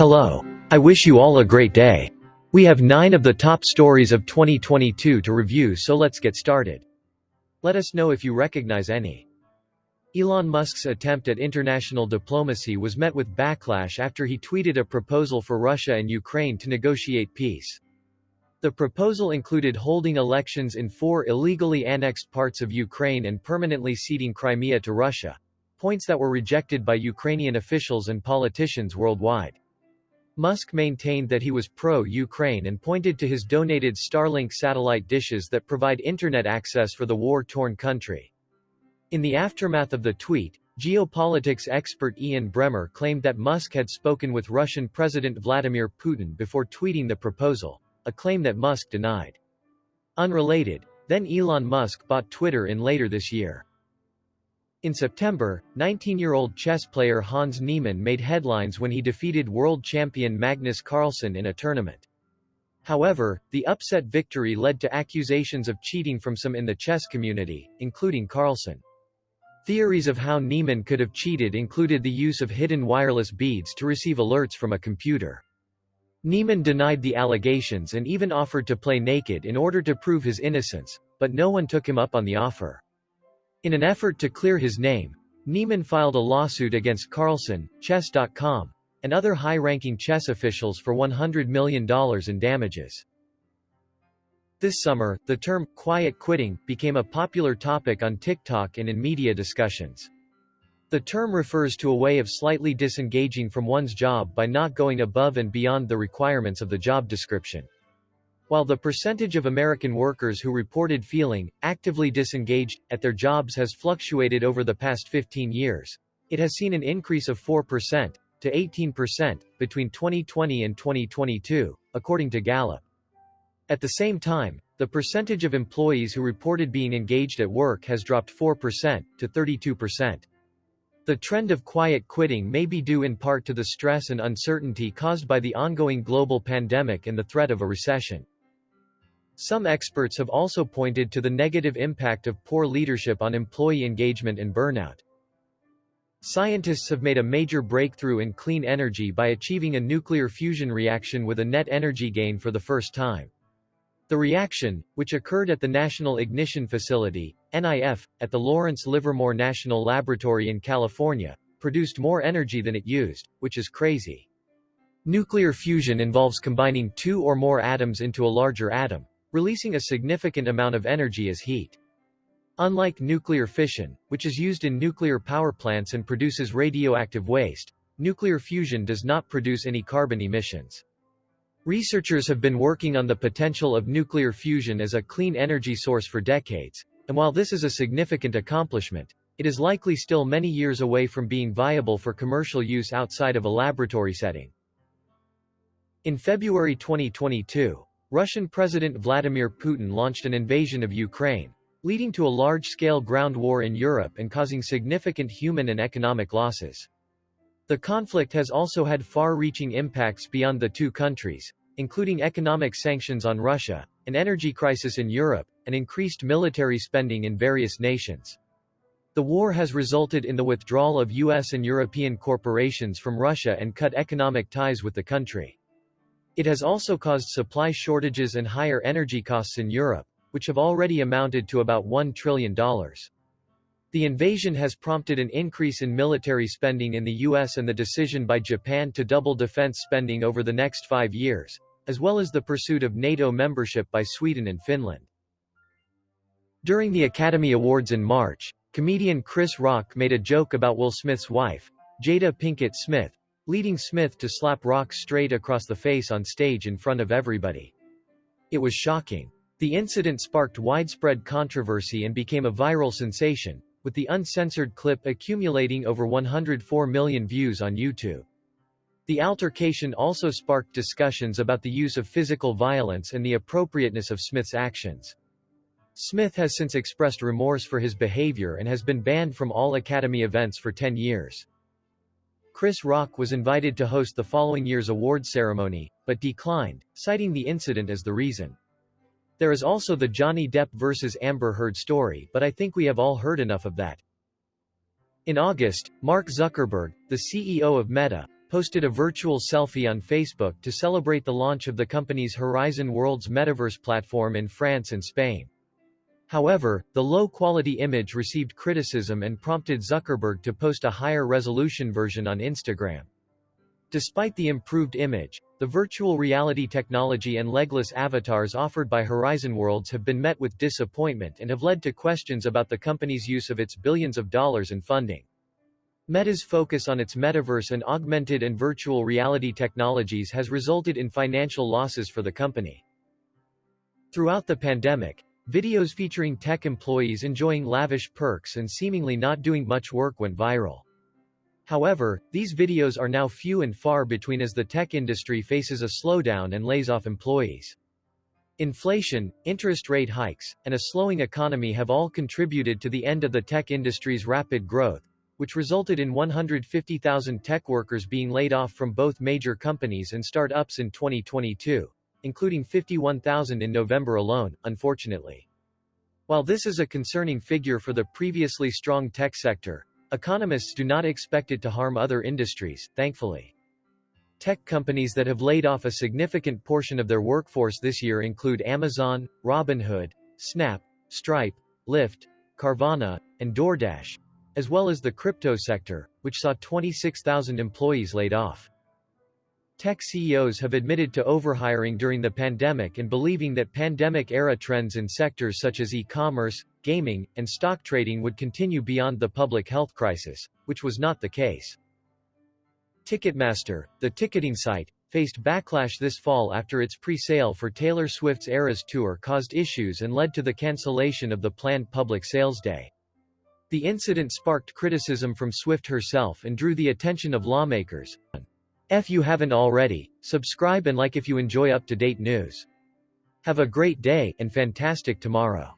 Hello. I wish you all a great day. We have 9 of the top stories of 2022 to review, so let's get started. Let us know if you recognize any. Elon Musk's attempt at international diplomacy was met with backlash after he tweeted a proposal for Russia and Ukraine to negotiate peace. The proposal included holding elections in 4 illegally annexed parts of Ukraine and permanently ceding Crimea to Russia, points that were rejected by Ukrainian officials and politicians worldwide. Musk maintained that he was pro-Ukraine and pointed to his donated Starlink satellite dishes that provide internet access for the war-torn country. In the aftermath of the tweet, geopolitics expert Ian Bremmer claimed that Musk had spoken with Russian President Vladimir Putin before tweeting the proposal, a claim that Musk denied. Unrelated, then Elon Musk bought Twitter in later this year. In September, 19-year-old chess player Hans Niemann made headlines when he defeated world champion Magnus Carlsen in a tournament. However, the upset victory led to accusations of cheating from some in the chess community, including Carlsen. Theories of how Niemann could have cheated included the use of hidden wireless beads to receive alerts from a computer. Niemann denied the allegations and even offered to play naked in order to prove his innocence, but no one took him up on the offer. In an effort to clear his name, Niemann filed a lawsuit against Carlsen, Chess.com, and other high-ranking chess officials for $100 million in damages. This summer, the term "quiet quitting" became a popular topic on TikTok and in media discussions. The term refers to a way of slightly disengaging from one's job by not going above and beyond the requirements of the job description. While the percentage of American workers who reported feeling actively disengaged at their jobs has fluctuated over the past 15 years, it has seen an increase of 4% to 18% between 2020 and 2022, according to Gallup. At the same time, the percentage of employees who reported being engaged at work has dropped 4% to 32%. The trend of quiet quitting may be due in part to the stress and uncertainty caused by the ongoing global pandemic and the threat of a recession. Some experts have also pointed to the negative impact of poor leadership on employee engagement and burnout. Scientists have made a major breakthrough in clean energy by achieving a nuclear fusion reaction with a net energy gain for the first time. The reaction, which occurred at the National Ignition Facility, NIF, at the Lawrence Livermore National Laboratory in California, produced more energy than it used, which is crazy. Nuclear fusion involves combining 2 or more atoms into a larger atom, releasing a significant amount of energy as heat. Unlike nuclear fission, which is used in nuclear power plants and produces radioactive waste, nuclear fusion does not produce any carbon emissions. Researchers have been working on the potential of nuclear fusion as a clean energy source for decades, and while this is a significant accomplishment, it is likely still many years away from being viable for commercial use outside of a laboratory setting. In February 2022, Russian President Vladimir Putin launched an invasion of Ukraine, leading to a large-scale ground war in Europe and causing significant human and economic losses. The conflict has also had far-reaching impacts beyond the two countries, including economic sanctions on Russia, an energy crisis in Europe, and increased military spending in various nations. The war has resulted in the withdrawal of US and European corporations from Russia and cut economic ties with the country. It has also caused supply shortages and higher energy costs in Europe, which have already amounted to about $1 trillion. The invasion has prompted an increase in military spending in the US and the decision by Japan to double defense spending over the next 5 years, as well as the pursuit of NATO membership by Sweden and Finland. During the Academy Awards in March, comedian Chris Rock made a joke about Will Smith's wife, Jada Pinkett Smith, leading Smith to slap Rock straight across the face on stage in front of everybody. It was shocking. The incident sparked widespread controversy and became a viral sensation, with the uncensored clip accumulating over 104 million views on YouTube. The altercation also sparked discussions about the use of physical violence and the appropriateness of Smith's actions. Smith has since expressed remorse for his behavior and has been banned from all Academy events for 10 years. Chris Rock was invited to host the following year's awards ceremony, but declined, citing the incident as the reason. There is also the Johnny Depp vs. Amber Heard story, but I think we have all heard enough of that. In August, Mark Zuckerberg, the CEO of Meta, posted a virtual selfie on Facebook to celebrate the launch of the company's Horizon Worlds metaverse platform in France and Spain. However, the low-quality image received criticism and prompted Zuckerberg to post a higher-resolution version on Instagram. Despite the improved image, the virtual reality technology and legless avatars offered by Horizon Worlds have been met with disappointment and have led to questions about the company's use of its billions of dollars in funding. Meta's focus on its metaverse and augmented and virtual reality technologies has resulted in financial losses for the company. Throughout the pandemic, videos featuring tech employees enjoying lavish perks and seemingly not doing much work went viral. However, these videos are now few and far between as the tech industry faces a slowdown and lays off employees. Inflation, interest rate hikes, and a slowing economy have all contributed to the end of the tech industry's rapid growth, which resulted in 150,000 tech workers being laid off from both major companies and start-ups in 2022, including 51,000 in November alone, unfortunately. While this is a concerning figure for the previously strong tech sector, economists do not expect it to harm other industries, thankfully. Tech companies that have laid off a significant portion of their workforce this year include Amazon, Robinhood, Snap, Stripe, Lyft, Carvana, and DoorDash, as well as the crypto sector, which saw 26,000 employees laid off. Tech CEOs have admitted to overhiring during the pandemic and believing that pandemic-era trends in sectors such as e-commerce, gaming, and stock trading would continue beyond the public health crisis, which was not the case. Ticketmaster, the ticketing site, faced backlash this fall after its pre-sale for Taylor Swift's Eras Tour caused issues and led to the cancellation of the planned public sales day. The incident sparked criticism from Swift herself and drew the attention of lawmakers. If you haven't already, subscribe and like if you enjoy up-to-date news. Have a great day and fantastic tomorrow.